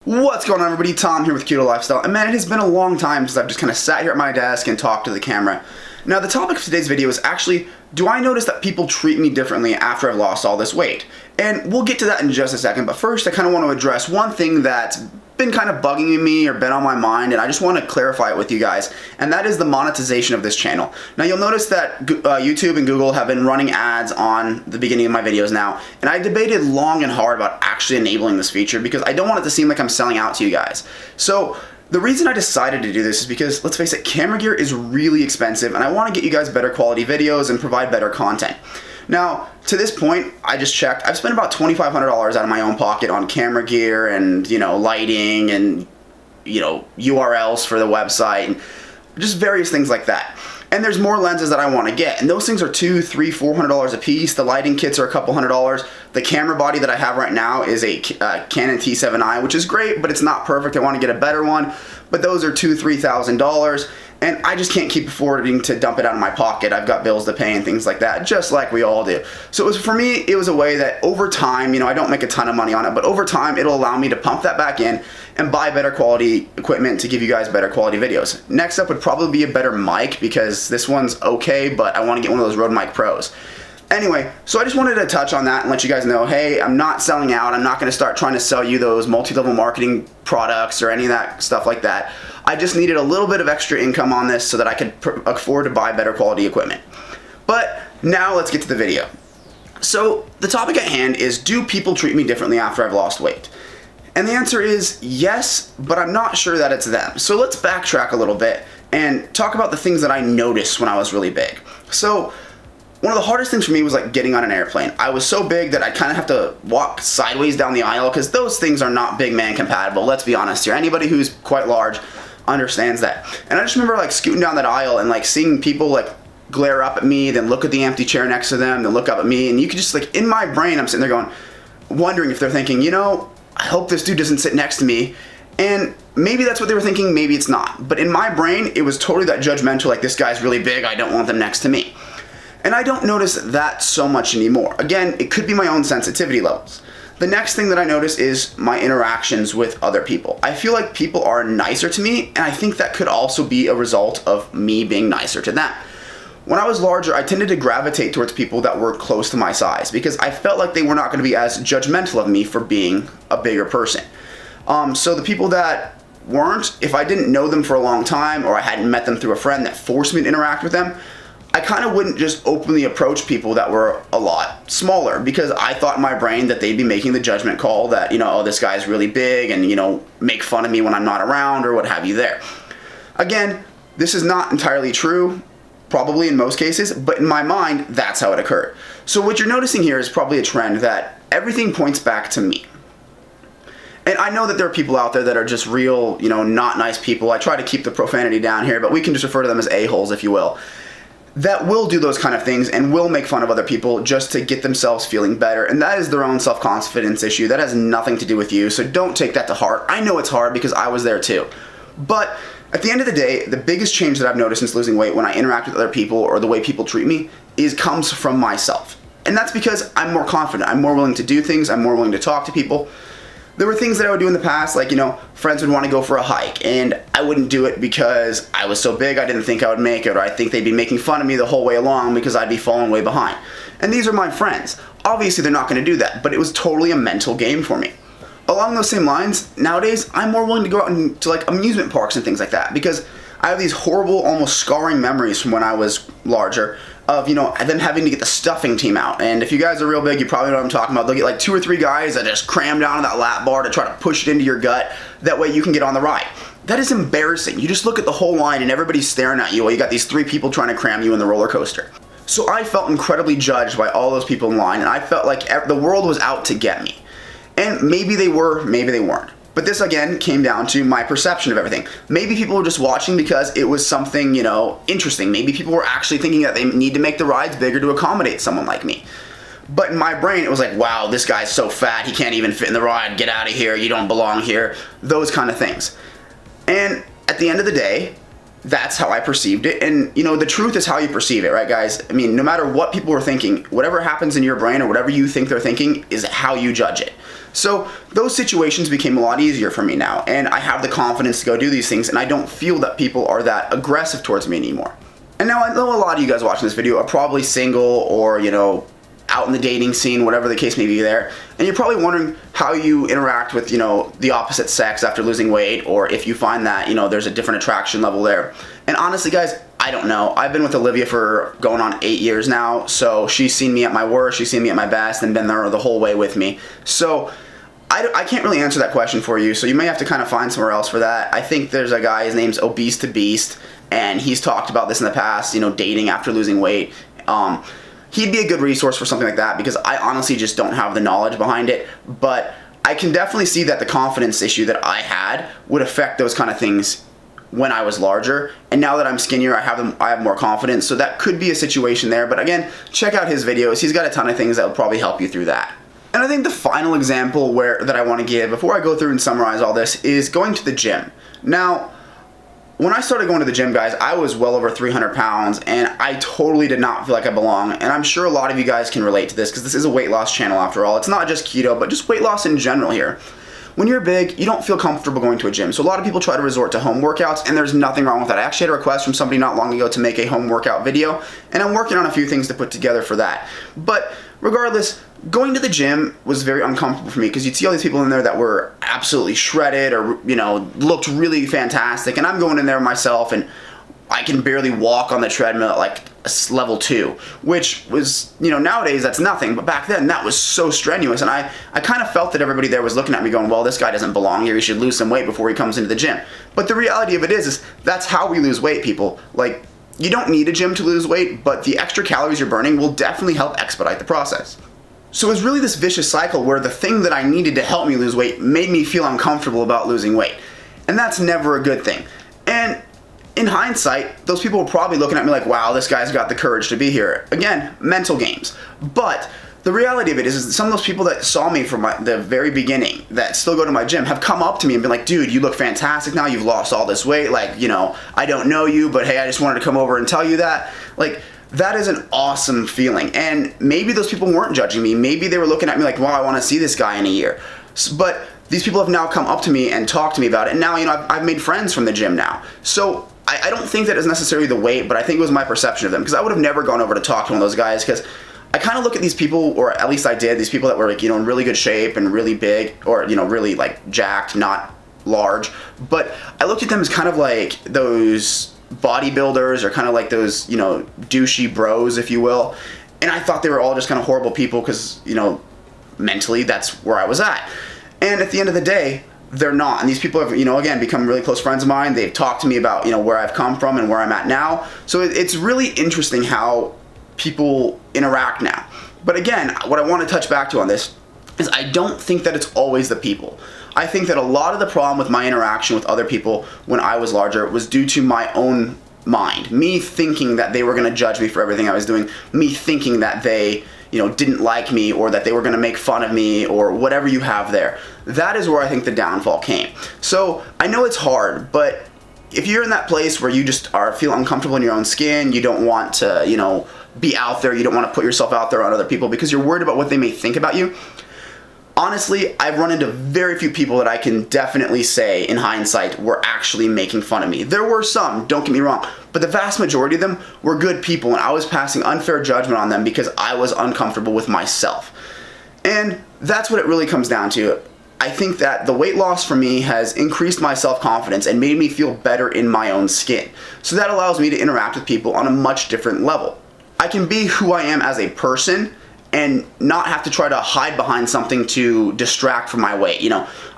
What's going on, everybody? Tom here with Keto Lifestyle. And man, it has been a long time since I've just kind of sat here at my desk and talked to the camera. Now, the topic of today's video is actually, do I notice that people treat me differently after I've lost all this weight? And we'll get to that in just a second, but first I kind of want to address one thing that's been kind of bugging me or been on my mind, and I just want to clarify it with you guys, and that is the monetization of this channel. Now, you'll notice that YouTube and Google have been running ads on the beginning of my videos now, and I debated long and hard about actually enabling this feature because I don't want it to seem like I'm selling out to you guys. So the reason I decided to do this is because, let's face it, camera gear is really expensive, and I want to get you guys better quality videos and provide better content. Now, to this point, I just checked, I've spent about $2,500 out of my own pocket on camera gear and, lighting and, URLs for the website and just various things like that. And there's more lenses that I want to get, and those things are $200, $300, $400 a piece. The lighting kits are a couple $100. The camera body that I have right now is a Canon T7i, which is great, but it's not perfect. I want to get a better one, but those are $2,000, $3,000. And I just can't keep affording to dump it out of my pocket. I've got bills to pay and things like that, just like we all do. So for me, it was a way that over time, I don't make a ton of money on it, but over time, it'll allow me to pump that back in and buy better quality equipment to give you guys better quality videos. Next up would probably be a better mic, because this one's okay, but I want to get one of those Rode Mic Pros. Anyway, so I just wanted to touch on that and let you guys know, hey, I'm not selling out. I'm not going to start trying to sell you those multi-level marketing products or any of that stuff like that. I just needed a little bit of extra income on this so that I could afford to buy better quality equipment. But now let's get to the video. So the topic at hand is, do people treat me differently after I've lost weight? And the answer is yes, but I'm not sure that it's them. So let's backtrack a little bit and talk about the things that I noticed when I was really big. So one of the hardest things for me was like getting on an airplane. I was so big that I kind of have to walk sideways down the aisle because those things are not big man compatible. Let's be honest here. Anybody who's quite large understands that. And I just remember like scooting down that aisle and like seeing people like glare up at me, then look at the empty chair next to them, then look up at me, and you could just like, in my brain, I'm sitting there going, wondering if they're thinking, I hope this dude doesn't sit next to me. And maybe that's what they were thinking, maybe it's not. But in my brain, it was totally that judgmental, like, this guy's really big, I don't want them next to me. And I don't notice that so much anymore. Again, it could be my own sensitivity levels. The next thing that I notice is my interactions with other people. I feel like people are nicer to me, and I think that could also be a result of me being nicer to them. When I was larger, I tended to gravitate towards people that were close to my size because I felt like they were not going to be as judgmental of me for being a bigger person. So the people that weren't, if I didn't know them for a long time or I hadn't met them through a friend that forced me to interact with them, I kind of wouldn't just openly approach people that were a lot smaller because I thought in my brain that they'd be making the judgment call that, oh, this guy's really big and, make fun of me when I'm not around or what have you there. Again, this is not entirely true, probably in most cases, but in my mind, that's how it occurred. So what you're noticing here is probably a trend that everything points back to me. And I know that there are people out there that are just real, not nice people. I try to keep the profanity down here, but we can just refer to them as a-holes, if you will, that will do those kind of things and will make fun of other people just to get themselves feeling better. And that is their own self-confidence issue. That has nothing to do with you, so don't take that to heart. I know it's hard because I was there too. But at the end of the day, the biggest change that I've noticed since losing weight when I interact with other people or the way people treat me comes from myself. And that's because I'm more confident. I'm more willing to do things. I'm more willing to talk to people. There were things that I would do in the past, like, friends would want to go for a hike, and I wouldn't do it because I was so big I didn't think I would make it, or I think they'd be making fun of me the whole way along because I'd be falling way behind. And these are my friends. Obviously, they're not going to do that, but it was totally a mental game for me. Along those same lines, nowadays, I'm more willing to go out to like amusement parks and things like that because I have these horrible, almost scarring memories from when I was larger of, them having to get the stuffing team out. And if you guys are real big, you probably know what I'm talking about. They'll get like 2 or 3 guys that just cram down on that lap bar to try to push it into your gut. That way you can get on the ride. That is embarrassing. You just look at the whole line and everybody's staring at you while you got these 3 people trying to cram you in the roller coaster. So I felt incredibly judged by all those people in line, and I felt like the world was out to get me. And maybe they were, maybe they weren't. But this, again, came down to my perception of everything. Maybe people were just watching because it was something, interesting. Maybe people were actually thinking that they need to make the rides bigger to accommodate someone like me. But in my brain, it was like, wow, this guy's so fat, he can't even fit in the ride. Get out of here, you don't belong here. Those kind of things. And at the end of the day, that's how I perceived it. And, the truth is how you perceive it, right, guys? I mean, no matter what people are thinking, whatever happens in your brain or whatever you think they're thinking is how you judge it. So those situations became a lot easier for me now, and I have the confidence to go do these things, and I don't feel that people are that aggressive towards me anymore. And now I know a lot of you guys watching this video are probably single or, out in the dating scene, whatever the case may be there, and you're probably wondering how you interact with, the opposite sex after losing weight, or if you find that, there's a different attraction level there. And honestly, guys, I don't know. I've been with Olivia for going on 8 years now, so she's seen me at my worst, she's seen me at my best, and been there the whole way with me. So I can't really answer that question for you, so you may have to kind of find somewhere else for that. I think there's a guy, his name's Obese to Beast, and he's talked about this in the past, dating after losing weight. He'd be a good resource for something like that, because I honestly just don't have the knowledge behind it, but I can definitely see that the confidence issue that I had would affect those kind of things when I was larger, and now that I'm skinnier, I have more confidence, so that could be a situation there. But again, check out his videos. He's got a ton of things that will probably help you through that. And I think the final example that I want to give before I go through and summarize all this is going to the gym. Now, when I started going to the gym, guys, I was well over 300 pounds, and I totally did not feel like I belong. And I'm sure a lot of you guys can relate to this, because this is a weight loss channel after all. It's not just keto, but just weight loss in general here. When you're big, you don't feel comfortable going to a gym. So a lot of people try to resort to home workouts, and there's nothing wrong with that. I actually had a request from somebody not long ago to make a home workout video, and I'm working on a few things to put together for that. But regardless, going to the gym was very uncomfortable for me, because you'd see all these people in there that were absolutely shredded or, looked really fantastic, and I'm going in there myself, and I can barely walk on the treadmill at like level 2, which was, nowadays that's nothing, but back then that was so strenuous, and I kind of felt that everybody there was looking at me going, well, this guy doesn't belong here, he should lose some weight before he comes into the gym. But the reality of it is that's how we lose weight, people. Like, you don't need a gym to lose weight, but the extra calories you're burning will definitely help expedite the process. So it was really this vicious cycle where the thing that I needed to help me lose weight made me feel uncomfortable about losing weight. And that's never a good thing. And in hindsight, those people were probably looking at me like, wow, this guy's got the courage to be here. Again, mental games. But the reality of it is that some of those people that saw me from the very beginning, that still go to my gym, have come up to me and been like, dude, you look fantastic now, you've lost all this weight, like, I don't know you, but hey, I just wanted to come over and tell you that. Like, that is an awesome feeling. And maybe those people weren't judging me. Maybe they were looking at me like, wow, I want to see this guy in a year. But these people have now come up to me and talked to me about it, and now, I've made friends from the gym now. So I don't think that is necessarily the weight, but I think it was my perception of them, because I would have never gone over to talk to one of those guys, because I kind of look at these people, or at least I did, these people that were like, in really good shape and really big, or, really like jacked, not large, but I looked at them as kind of like those bodybuilders, or kind of like those, douchey bros, if you will, and I thought they were all just kind of horrible people, because, mentally that's where I was at. And at the end of the day, they're not. And these people have, again, become really close friends of mine. They've talked to me about, where I've come from and where I'm at now. So it's really interesting how people interact now. But again, what I want to touch back to on this is I don't think that it's always the people. I think that a lot of the problem with my interaction with other people when I was larger was due to my own mind. Me thinking that they were going to judge me for everything I was doing. Me thinking that they, didn't like me, or that they were going to make fun of me, or whatever you have there. That is where I think the downfall came. So I know it's hard, but if you're in that place where you just feel uncomfortable in your own skin, you don't want to, be out there, you don't want to put yourself out there on other people because you're worried about what they may think about you. Honestly, I've run into very few people that I can definitely say in hindsight were actually making fun of me. There were some, don't get me wrong, but the vast majority of them were good people, and I was passing unfair judgment on them because I was uncomfortable with myself. And that's what it really comes down to. I think that the weight loss for me has increased my self-confidence and made me feel better in my own skin. So that allows me to interact with people on a much different level. I can be who I am as a person and not have to try to hide behind something to distract from my weight.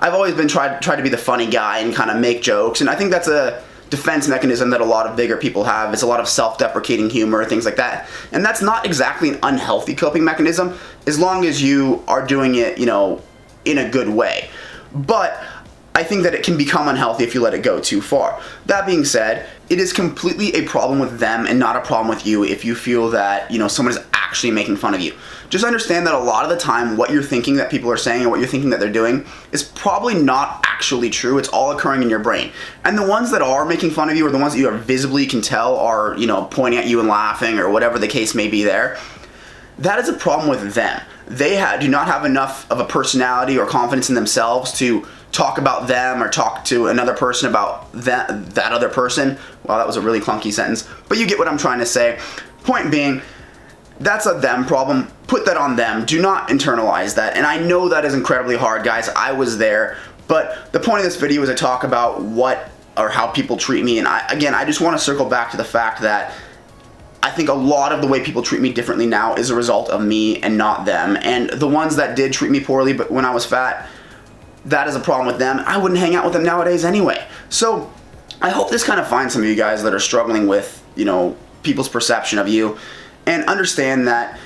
I've always been tried to be the funny guy and kind of make jokes, and I think that's a defense mechanism that a lot of bigger people have. It's a lot of self-deprecating humor, things like that. And that's not exactly an unhealthy coping mechanism, as long as you are doing it, in a good way. But I think that it can become unhealthy if you let it go too far. That being said, it is completely a problem with them and not a problem with you if you feel that, someone is actually making fun of you. Just understand that a lot of the time what you're thinking that people are saying or what you're thinking that they're doing is probably not actually true. It's all occurring in your brain. And the ones that are making fun of you, or the ones that you are visibly can tell are, pointing at you and laughing, or whatever the case may be there, that is a problem with them. They do not have enough of a personality or confidence in themselves to talk about them or talk to another person about that other person. Wow, that was a really clunky sentence, but you get what I'm trying to say. Point being, that's a them problem. Put that on them. Do not internalize that. And I know that is incredibly hard, guys. I was there. But the point of this video is to talk about what or how people treat me. And I just want to circle back to the fact that I think a lot of the way people treat me differently now is a result of me and not them. And the ones that did treat me poorly but when I was fat, that is a problem with them. I wouldn't hang out with them nowadays anyway. So I hope this kind of finds some of you guys that are struggling with, people's perception of you, and understand that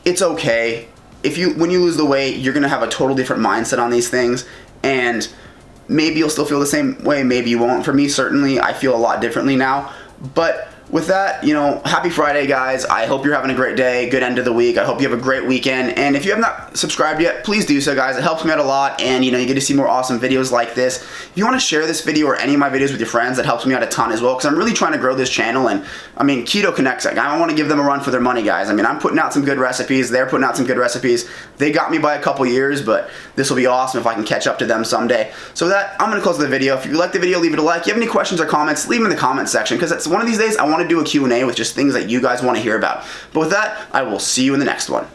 it's okay. When you lose the weight, you're gonna have a total different mindset on these things, and maybe you'll still feel the same way, maybe you won't. For me, certainly, I feel a lot differently now. But with that, happy Friday, guys. I hope you're having a great day, good end of the week. I hope you have a great weekend. And if you have not subscribed yet, please do so, guys. It helps me out a lot, and you get to see more awesome videos like this. If you want to share this video or any of my videos with your friends, that helps me out a ton as well, because I'm really trying to grow this channel. And Keto connects. I want to give them a run for their money, guys. I'm putting out some good recipes. They're putting out some good recipes. They got me by a couple years, but this will be awesome if I can catch up to them someday. So with that, I'm going to close the video. If you like the video, leave it a like. If you have any questions or comments, leave them in the comment section, because it's one of these days I want to do a Q&A with just things that you guys want to hear about. But with that, I will see you in the next one.